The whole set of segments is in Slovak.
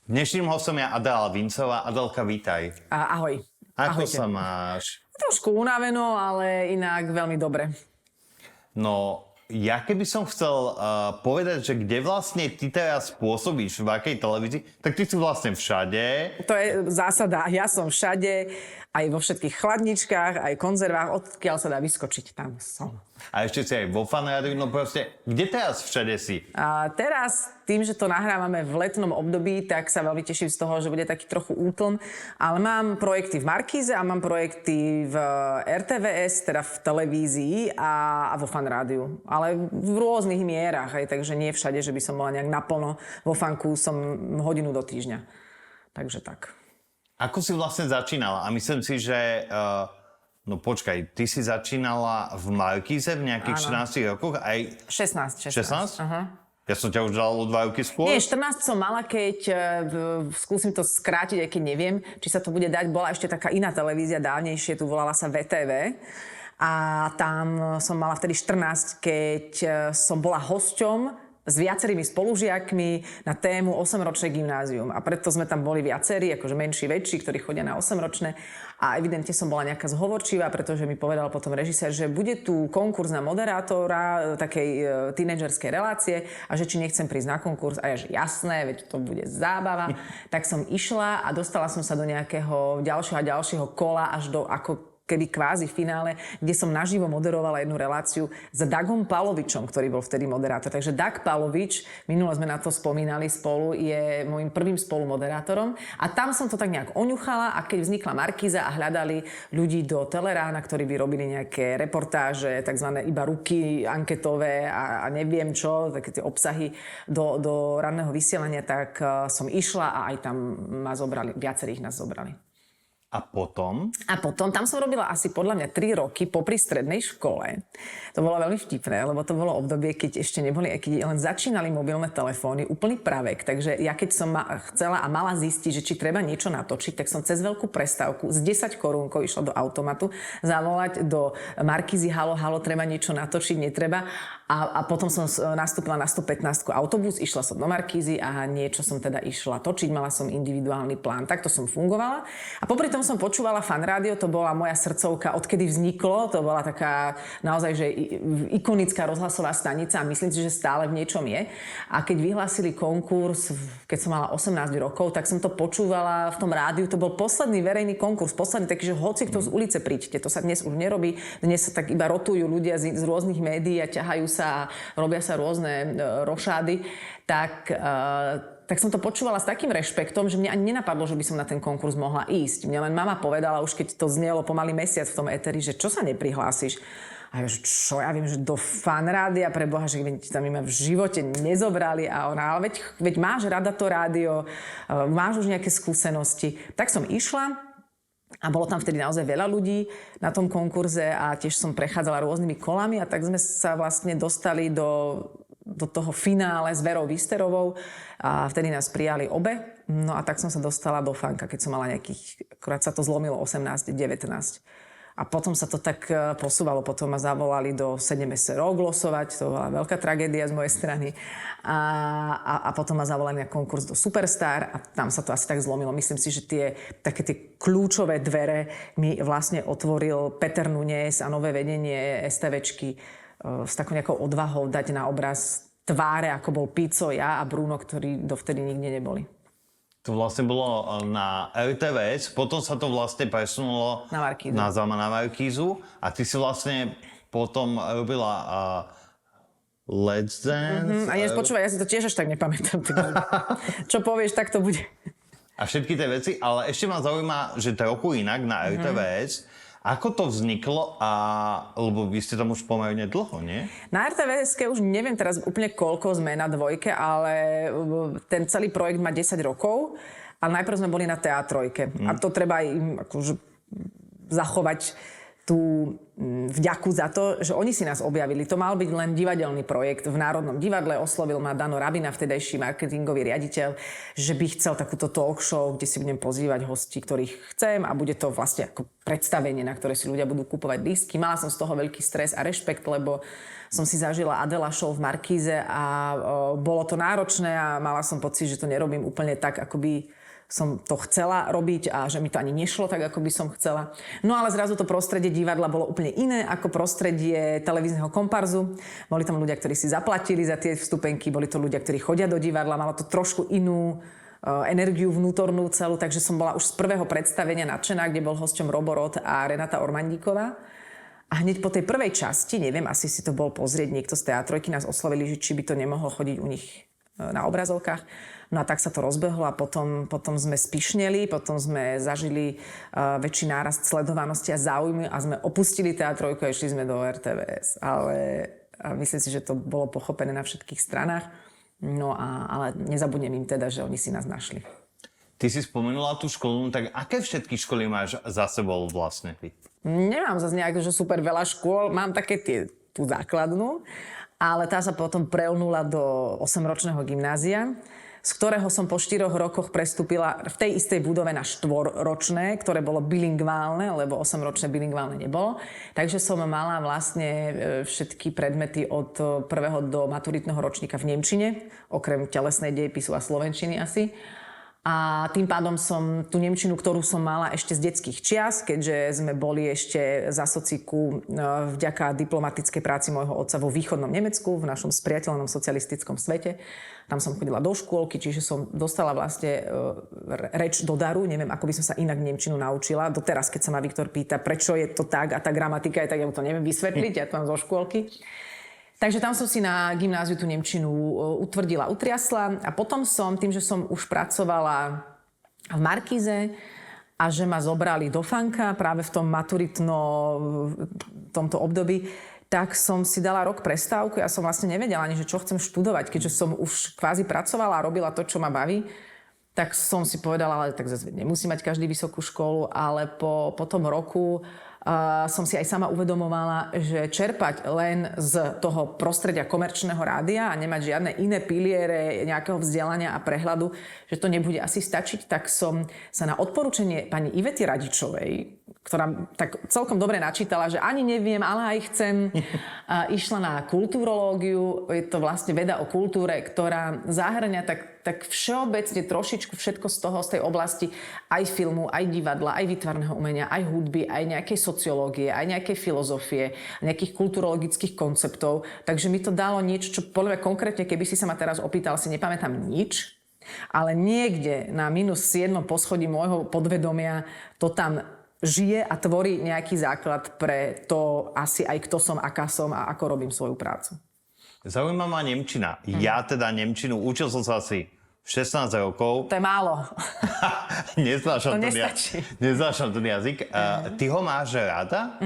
Dnešným hostom je Adela Vincová. Adelka, vítaj. Ahoj. Ako Ahojte. sa máš? Trošku unaveno, ale inak veľmi dobre. No, ja keby som chcel povedať, že kde vlastne ty teraz pôsobíš, v akej televízii, tak ty si vlastne všade. To je zásada. Ja som všade, aj vo všetkých chladničkách, aj konzervách, odkiaľ sa dá vyskočiť, tam som. A ešte si aj vo Fan rádiu, no proste, kde teraz všade si? A teraz, tým, že to nahrávame v letnom období, tak sa veľmi teším z toho, že bude taký trochu útlm. Ale mám projekty v Markíze a mám projekty v RTVS, teda v televízii a vo Fan rádiu. Ale v rôznych mierach, aj, takže nie všade, že by som bola nejak naplno. Vo Fanku som hodinu do týždňa. Takže tak. Ako si vlastne začínala? A myslím si, že... No počkaj, ty si začínala v Markíze v nejakých 14 rokoch? Aj... 16. 16? Aha. Ja som ťa už dal o 2 roky skôr? Nie, 14 som mala, keď skúsim to skrátiť, aj keď neviem, či sa to bude dať. Bola ešte taká iná televízia dávnejšie, tu volala sa VTV. A tam som mala vtedy 14, keď som bola hosťom s viacerými spolužiakmi na tému 8-ročné gymnázium. A preto sme tam boli viacerí, akože menší, väčší, ktorí chodia na 8-ročné. A evidentne som bola nejaká zhovorčivá, pretože mi povedal potom režisér, že bude tu konkurs na moderátora takej tínedžerskej relácie a že či nechcem prísť na konkurs. A ja, že jasné, veď to bude zábava. Tak som išla a dostala som sa do nejakého ďalšieho kola až do ako keby kvázi finále, kde som naživo moderovala jednu reláciu s Dagom Palovičom, ktorý bol vtedy moderátor. Takže Dag Palovič, minulo sme na to spomínali spolu, je môjim prvým spolumoderátorom. A tam som to tak nejak oňuchala a keď vznikla Markíza a hľadali ľudí do Telerána, ktorí by robili nejaké reportáže, takzvané iba ruky anketové a neviem čo, také tie obsahy do ranného vysielania, tak som išla a aj tam ma zobrali, viacerých nás zobrali. A potom? A potom, tam som robila asi podľa mňa 3 roky popri strednej škole. To bolo veľmi vtipné, lebo to bolo obdobie, keď ešte neboli, keď len začínali mobilné telefóny, úplný pravek. Takže ja keď som chcela a mala zistiť, že či treba niečo natočiť, tak som cez veľkú prestávku z 10 korúnkov išla do automatu zavolať do Markízy, halo, treba niečo natočiť, netreba. A potom som nastúpila na 115 autobus, išla som do Markízy a niečo som teda išla točiť, mala som individuálny plán. Takto som fungovala. A popri tom som počúvala Fan rádio, to bola moja srdcovka, odkedy vzniklo, to bola taká naozaj, že ikonická rozhlasová stanica a myslím si, že stále v niečom je. A keď vyhlásili konkurs, keď som mala 18 rokov, tak som to počúvala v tom rádiu, to bol posledný verejný konkurs, posledný taký, že hoci kto z ulice príďte, to sa dnes už nerobí, dnes sa tak iba rotujú ľudia z rôznych médií a ťahajú sa a robia sa rôzne rošády, tak som to počúvala s takým rešpektom, že mne ani nenapadlo, že by som na ten konkurs mohla ísť. Mne len mama povedala, už keď to znelo pomaly mesiac v tom éteri, že čo sa neprihlásiš? A ja, že čo, ja viem, že do Fan rádia, pre Boha, že tam ma v živote nezobrali a ona, ale veď máš rada to rádio, máš už nejaké skúsenosti. Tak som išla. A bolo tam vtedy naozaj veľa ľudí na tom konkurze a tiež som prechádzala rôznymi kolami a tak sme sa vlastne dostali do toho finále s Verou Vysterovou a vtedy nás prijali obe. No a tak som sa dostala do Fanka, keď som mala nejakých, akurát sa to zlomilo 18, 19. A potom sa to tak posúvalo, potom ma zavolali do 7 SRO glosovať, to bola veľká tragédia z mojej strany. A potom ma zavolali na konkurs do Superstar a tam sa to asi tak zlomilo. Myslím si, že také tie kľúčové dvere mi vlastne otvoril Peter Nunes a nové vedenie STVčky s takou nejakou odvahou dať na obraz tváre, ako bol Pico, ja a Bruno, ktorí dovtedy nikde neboli. To vlastne bolo na RTVS, potom sa to vlastne presunulo na Markízu a ty si vlastne potom robila Let's Dance. A počúvaj, ja si to tiež až tak nepamätám. Čo povieš, tak to bude. A všetky tie veci, ale ešte ma zaujíma, že trochu inak na RTVS. Ako to vzniklo lebo vy ste tam už pomerne dlho, nie? Na RTVS-ke už neviem teraz úplne koľko sme na dvojke, ale ten celý projekt má 10 rokov, ale najprv sme boli na TA3. A to treba aj akože zachovať tú vďaku za to, že oni si nás objavili. To mal byť len divadelný projekt v Národnom divadle. Oslovil ma Dano Rabina, vtedajší marketingový riaditeľ, že by chcel takúto talk show, kde si budem pozývať hostí, ktorých chcem a bude to vlastne ako predstavenie, na ktoré si ľudia budú kupovať lístky. Mala som z toho veľký stres a rešpekt, lebo som si zažila Adela show v Markíze a bolo to náročné a mala som pocit, že to nerobím úplne tak, ako by som to chcela robiť a že mi to ani nešlo tak, ako by som chcela. No ale zrazu to prostredie divadla bolo úplne iné ako prostredie televízneho komparzu. Boli tam ľudia, ktorí si zaplatili za tie vstupenky, boli to ľudia, ktorí chodia do divadla, malo to trošku inú energiu vnútornú celú, takže som bola už z prvého predstavenia nadšená, kde bol hosťom Roborod a Renata Ormandíková. A hneď po tej prvej časti, neviem, asi si to bol pozrieť niekto z teatrojky, nás oslovili, že či by to nemohlo chodiť u nich na obrazovkách. No a tak sa to rozbehlo a potom sme spišneli, potom sme zažili väčší nárast sledovanosti a záujmy a sme opustili teatrojku a išli sme do RTVS. Ale myslím si, že to bolo pochopené na všetkých stranách. No ale nezabudnem im teda, že oni si nás našli. Ty si spomenula tú školu, tak aké všetky školy máš za sebou vlastne ty? Nemám zase nejak, že super veľa škôl, mám také tú základnú, ale tá sa potom preľnula do 8-ročného gymnázia, z ktorého som po 4 rokoch prestúpila v tej istej budove na 4-ročné, ktoré bolo bilingválne, lebo 8-ročné bilingválne nebolo. Takže som mala vlastne všetky predmety od 1. do maturitného ročníka v nemčine, okrem telesnej dejepisu a slovenčiny asi. A tým pádom som tú nemčinu, ktorú som mala ešte z detských čias, keďže sme boli ešte za sociku vďaka diplomatickej práci môjho otca vo východnom Nemecku, v našom spriateľnom socialistickom svete. Tam som chodila do škôlky, čiže som dostala vlastne reč do daru. Neviem, ako by som sa inak nemčinu naučila. Doteraz, keď sa ma Viktor pýta, prečo je to tak a tá gramatika je tak, ja mu to neviem vysvetliť, ja to mám zo škôlky. Takže tam som si na gymnáziu tú nemčinu utvrdila, utriasla a potom som, tým, že som už pracovala v Markíze a že ma zobrali do fanka práve v tom tomto období, tak som si dala rok prestávku. Ja som vlastne nevedela ani, že čo chcem študovať, keďže som už kvázi pracovala a robila to, čo ma baví. Tak som si povedala, ale tak zase nemusí mať každý vysokú školu, ale po tom roku som si aj sama uvedomovala, že čerpať len z toho prostredia komerčného rádia a nemať žiadne iné piliere nejakého vzdelania a prehľadu, že to nebude asi stačiť, tak som sa na odporúčanie pani Ivety Radičovej, ktorá tak celkom dobre načítala, že ani neviem, ale aj chcem, išla na kulturológiu. Je to vlastne veda o kultúre, ktorá zahŕňa tak všeobecne trošičku všetko z tej oblasti aj filmu, aj divadla, aj výtvarného umenia, aj hudby, aj nejakej sociológie, aj nejakej filozofie, nejakých kulturologických konceptov. Takže mi to dalo niečo, čo podľa mňa konkrétne, keby si sa ma teraz opýtal, si nepamätám nič, ale niekde na -7 poschodí môjho podvedomia to tam žije a tvorí nejaký základ pre to asi aj kto som, aká som a ako robím svoju prácu. Zaujíma ma nemčina. Ja teda nemčinu učil som sa asi 16 rokov. To je málo. Neznášam ten jazyk. Ty ho máš rada?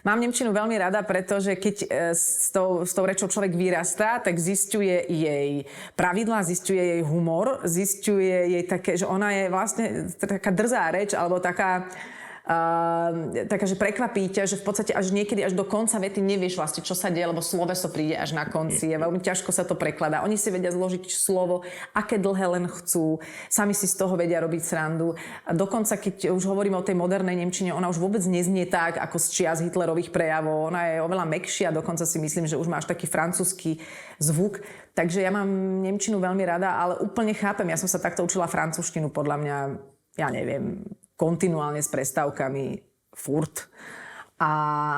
Mám nemčinu veľmi rada, pretože keď s tou rečou človek vyrastá, tak zisťuje jej pravidlá, zisťuje jej humor, zisťuje jej také, že ona je vlastne taká drzá reč, alebo taká, že prekvapí ťa, že v podstate až niekedy až do konca vety nevieš vlastne, čo sa deje, lebo sloveso príde až na konci. Je veľmi ťažko sa to prekladá. Oni si vedia zložiť slovo, aké dlhé len chcú. Sami si z toho vedia robiť srandu. A dokonca, keď už hovoríme o tej modernej nemčine, ona už vôbec neznie tak, ako z čias Hitlerových prejavov. Ona je oveľa mäkšia, dokonca si myslím, že už má až taký francúzsky zvuk. Takže ja mám nemčinu veľmi rada, ale úplne chápem. Ja som sa takto učila francúzštinu, podľa mňa, ja neviem, kontinuálne s prestávkami furt a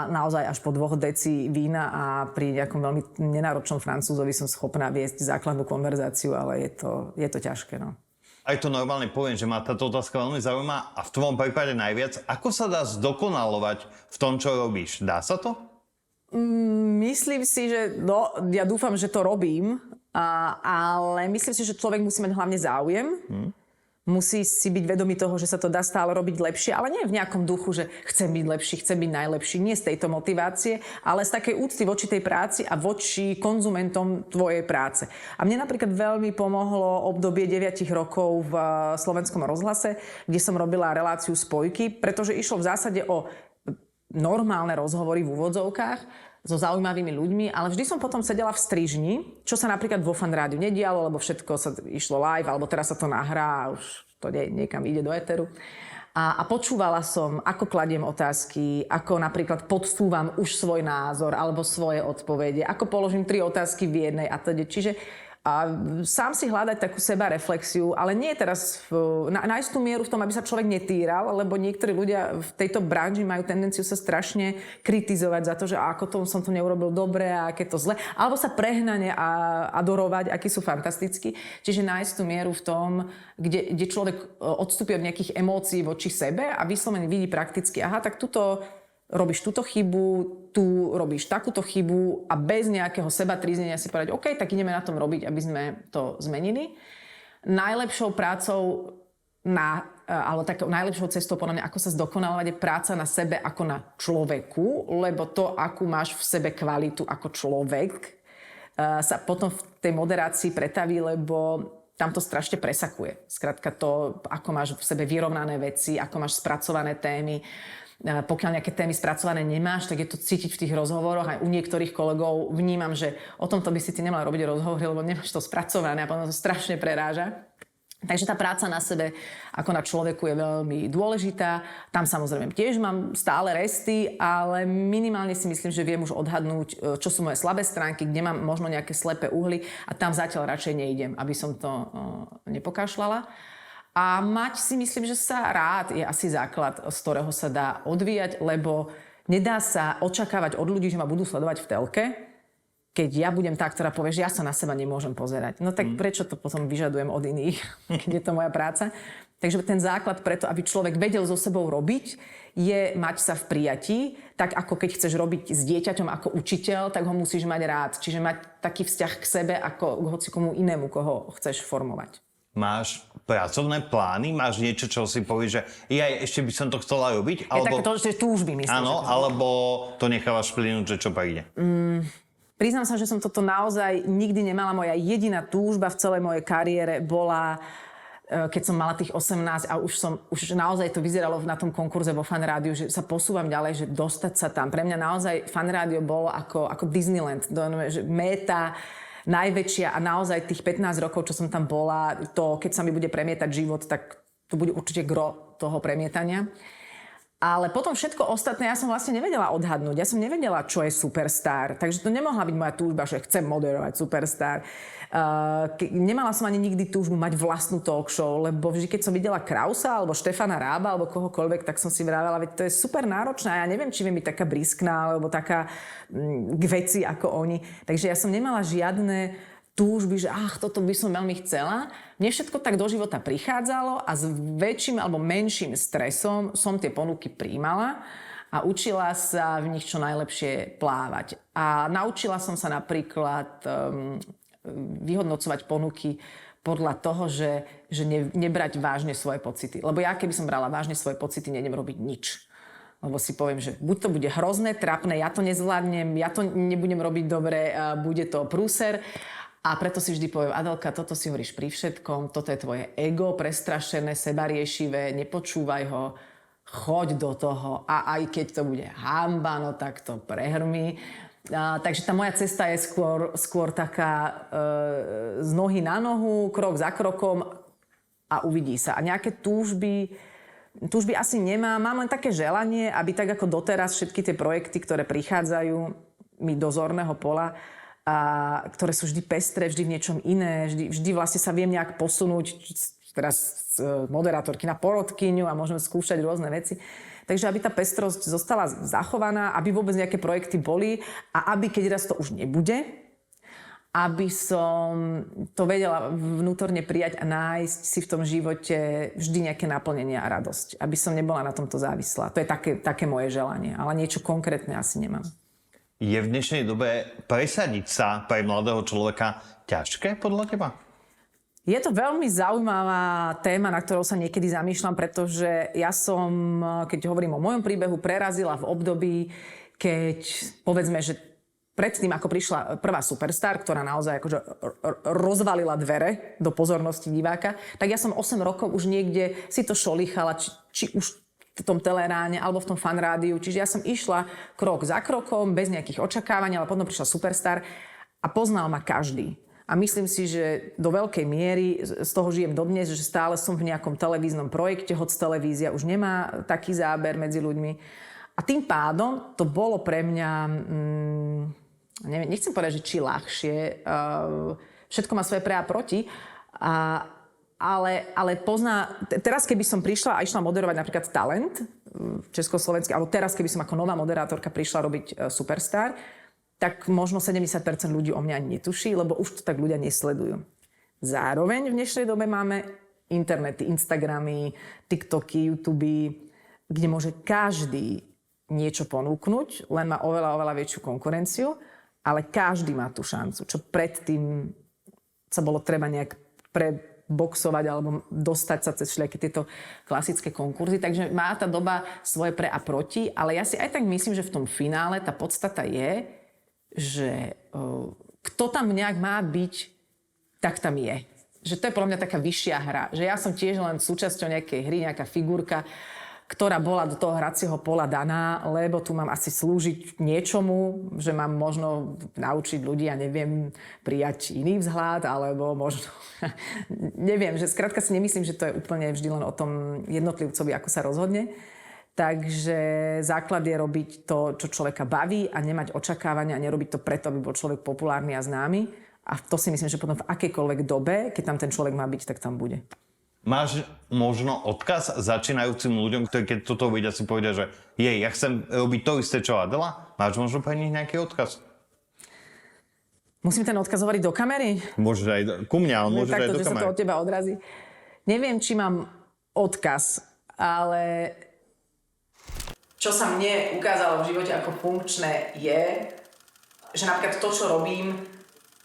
naozaj až po 2 deci vína a pri nejakom veľmi nenáročnom francúzovi som schopná viesť základnú konverzáciu, ale je to ťažké, no. Aj to normálne poviem, že ma táto otázka veľmi zaujíma a v tvojom prípade najviac. Ako sa dá zdokonalovať v tom, čo robíš? Dá sa to? Myslím si, že ja dúfam, že to robím, ale myslím si, že človek musí mať hlavne záujem. Musí si byť vedomý toho, že sa to dá stále robiť lepšie, ale nie v nejakom duchu, že chcem byť lepší, chcem byť najlepší. Nie z tejto motivácie, ale z takej úcty voči tej práci a voči konzumentom tvojej práce. A mne napríklad veľmi pomohlo obdobie 9 rokov v Slovenskom rozhlase, kde som robila reláciu Spojky, pretože išlo v zásade o normálne rozhovory v úvodzovkách so zaujímavými ľuďmi, ale vždy som potom sedela v strižni, čo sa napríklad vo Fan rádiu nedialo, lebo všetko sa išlo live, alebo teraz sa to nahrá a už to niekam ide do éteru. A počúvala som, ako kladiem otázky, ako napríklad podsúvam už svoj názor alebo svoje odpovede, ako položím 3 otázky v jednej a teda. Čiže sám si hľadať takú sebareflexiu, ale nie teraz nájsť tú mieru v tom, aby sa človek netýral, lebo niektorí ľudia v tejto branži majú tendenciu sa strašne kritizovať za to, že ako som to neurobil dobre a aké to zle, alebo sa prehnane adorovať, akí sú fantastickí. Čiže nájsť tú mieru v tom, kde človek odstúpi od nejakých emócií voči sebe a vyslovene vidí prakticky, aha, tak tuto robíš túto chybu, tu robíš takúto chybu a bez nejakého sebatríznenia si povedať, OK, tak ideme na tom robiť, aby sme to zmenili. Najlepšou prácou alebo takou najlepšou cestou podľa mňa, ako sa zdokonalovať, je práca na sebe ako na človeku, lebo to, akú máš v sebe kvalitu ako človek, sa potom v tej moderácii pretaví, lebo tam to strašne presakuje. Skrátka to, ako máš v sebe vyrovnané veci, ako máš spracované témy. Pokiaľ nejaké témy spracované nemáš, tak je to cítiť v tých rozhovoroch. Aj u niektorých kolegov vnímam, že o tomto by si ty nemala robiť rozhovory, lebo nemáš to spracované a potom to strašne preráža. Takže tá práca na sebe ako na človeku je veľmi dôležitá. Tam samozrejme tiež mám stále resty, ale minimálne si myslím, že viem už odhadnúť, čo sú moje slabé stránky, kde mám možno nejaké slepé uhly a tam zatiaľ radšej neidem, aby som to nepokašľala. A mať si myslím, že sa rád je asi základ, z ktorého sa dá odvíjať, lebo nedá sa očakávať od ľudí, že ma budú sledovať v telke, keď ja budem tá, ktorá povie, že ja sa na seba nemôžem pozerať. No tak prečo to potom vyžadujem od iných, keď je to moja práca? Takže ten základ preto, aby človek vedel so sebou robiť, je mať sa v prijatí, tak ako keď chceš robiť s dieťaťom ako učiteľ, tak ho musíš mať rád. Čiže mať taký vzťah k sebe ako k hocikomu inému, koho chceš formovať. Máš pracovné plány? Máš niečo, čo si povieš, že ešte by som to chcela robiť? Alebo... Je také to, že túžby, myslím. Áno, alebo to nechávaš plynúť, že čo príde? Priznám sa, že som toto naozaj nikdy nemala. Moja jediná túžba v celej mojej kariére bola, keď som mala tých 18 a už naozaj to vyzeralo na tom konkurze vo Fan rádiu, že sa posúvam ďalej, že dostať sa tam. Pre mňa naozaj Fan rádio bolo ako Disneyland, že méta najväčšia a naozaj tých 15 rokov, čo som tam bola, to, keď sa mi bude premietať život, tak to bude určite gro toho premietania. Ale potom všetko ostatné ja som vlastne nevedela odhadnúť. Ja som nevedela, čo je Superstar. Takže to nemohla byť moja túžba, že chcem moderovať Superstar. Nemala som ani nikdy túžbu mať vlastnú talk show, lebo vždy, keď som videla Krausa, alebo Štefana Rába, alebo kohokoľvek, tak som si vravela, veď to je super náročné. Ja neviem, či viem byť taká briskná, alebo taká k veci ako oni. Takže ja som nemala žiadne túžby, že toto by som veľmi chcela. Mne všetko tak do života prichádzalo a s väčším alebo menším stresom som tie ponuky prijímala a učila sa v nich čo najlepšie plávať. A naučila som sa napríklad vyhodnocovať ponuky podľa toho, že nebrať vážne svoje pocity. Lebo ja, keby som brala vážne svoje pocity, nejdem robiť nič. Lebo si poviem, že buď to bude hrozné, trápne, ja to nezvládnem, ja to nebudem robiť dobre, bude to prúser. A preto si vždy poviem, Adelka, toto si hovoríš pri všetkom, toto je tvoje ego prestrašené, sebariešivé, nepočúvaj ho, choď do toho a aj keď to bude hanba, no tak to prehrmi. Takže tá moja cesta je skôr taká z nohy na nohu, krok za krokom a uvidí sa. A nejaké túžby asi nemám. Mám len také želanie, aby tak ako doteraz všetky tie projekty, ktoré prichádzajú mi do zorného pola, a ktoré sú vždy pestré, vždy v niečom iné, vždy vlastne sa viem nejak posunúť teraz z moderátorky na porodkyňu a môžeme skúšať rôzne veci. Takže aby tá pestrosť zostala zachovaná, aby vôbec nejaké projekty boli a aby, keď raz to už nebude, aby som to vedela vnútorne prijať a nájsť si v tom živote vždy nejaké naplnenie a radosť. Aby som nebola na tomto závislá. To je také moje želanie, ale niečo konkrétne asi nemám. Je v dnešnej dobe presadiť sa pre mladého človeka ťažké podľa teba? Je to veľmi zaujímavá téma, na ktorou sa niekedy zamýšľam, pretože ja som, keď hovorím o mojom príbehu, prerazila v období, keď, povedzme, že predtým, ako prišla prvá Superstar, ktorá naozaj akože rozvalila dvere do pozornosti diváka, tak ja som 8 rokov už niekde si to šolíchala, či už v tom Teleráne alebo v tom Fan rádiu. Čiže ja som išla krok za krokom, bez nejakých očakávaní, ale potom prišla Superstar a poznal ma každý. A myslím si, že do veľkej miery z toho žijem dodnes, že stále som v nejakom televíznom projekte, hoď televízia už nemá taký záber medzi ľuďmi. A tým pádom to bolo pre mňa, nechcem povedať, že či ľahšie, všetko má svoje pre a proti, ale teraz keby som prišla a išla moderovať napríklad Talent československý, alebo teraz keby som ako nová moderátorka prišla robiť Superstar, tak možno 70% ľudí o mňa ani netuší, lebo už to tak ľudia nesledujú. Zároveň v dnešnej dobe máme internety, Instagramy, TikToky, YouTube, kde môže každý niečo ponúknuť, len má oveľa väčšiu konkurenciu, ale každý má tú šancu, čo predtým sa bolo treba nejak preboxovať alebo dostať sa cez všelijaké tieto klasické konkurzy. Takže má tá doba svoje pre a proti, ale ja si aj tak myslím, že v tom finále tá podstata je, že kto tam nejak má byť, tak tam je. Že to je podľa mňa taká vyššia hra. Že ja som tiež len súčasťou nejakej hry, nejaká figurka, ktorá bola do toho hracieho pola daná, lebo tu mám asi slúžiť niečomu, že mám možno naučiť ľudí, ja neviem, prijať iný vzhľad, alebo možno, neviem, že skrátka si nemyslím, že to je úplne vždy len o tom jednotlivcovi, ako sa rozhodne. Takže základ je robiť to, čo človeka baví a nemať očakávania a nerobiť to preto, aby bol človek populárny a známy. A to si myslím, že potom v akejkoľvek dobe, keď tam ten človek má byť, tak tam bude. Máš možno odkaz začínajúcim ľuďom, ktorí keď toto vidia, si povedia, že ja chcem robiť to isté, čo Adela? Máš možno pre nich nejaký odkaz? Musím ten odkaz hovoriť do kamery? Môžeš aj ku mne, ale môžeš aj do kamery. Takto, že sa to od teba odrazí. Neviem, či mám odkaz, ale čo sa mne ukázalo v živote ako funkčné je, že napríklad to, čo robím,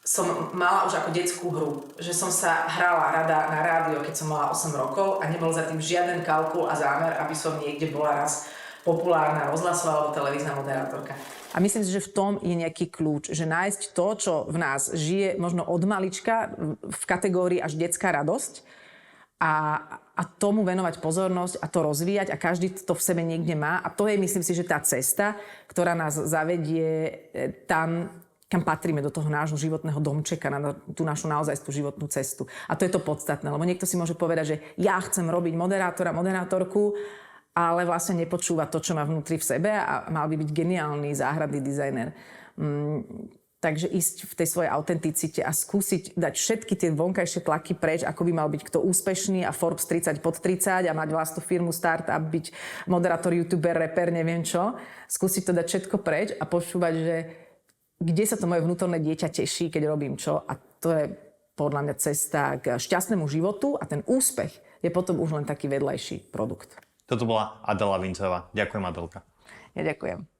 som mala už ako detskú hru. Že som sa hrala rada na rádio, keď som mala 8 rokov a nebol za tým žiaden kalkul a zámer, aby som niekde bola raz populárna rozhlasová alebo televízna moderátorka. A myslím si, že v tom je nejaký kľúč, že nájsť to, čo v nás žije možno od malička v kategórii až detská radosť a tomu venovať pozornosť a to rozvíjať a každý to v sebe niekde má. A to je, myslím si, že tá cesta, ktorá nás zavedie tam, kam patríme, do toho nášho životného domčeka, na tú našu naozaj tú životnú cestu. A to je to podstatné, lebo niekto si môže povedať, že ja chcem robiť moderátora, moderátorku, ale vlastne nepočúva to, čo má vnútri v sebe a mal by byť geniálny záhradný dizajner. Takže ísť v tej svojej autenticite a skúsiť dať všetky tie vonkajšie tlaky preč, ako by mal byť kto úspešný a Forbes 30 pod 30 a mať vlastnú firmu, startup, byť moderátor, youtuber, rapper, neviem čo. Skúsiť to dať všetko preč a počúvať, že kde sa to moje vnútorné dieťa teší, keď robím čo. A to je podľa mňa cesta k šťastnému životu a ten úspech je potom už len taký vedľajší produkt. Toto bola Adela Vincová. Ďakujem, Adelka. Ja ďakujem.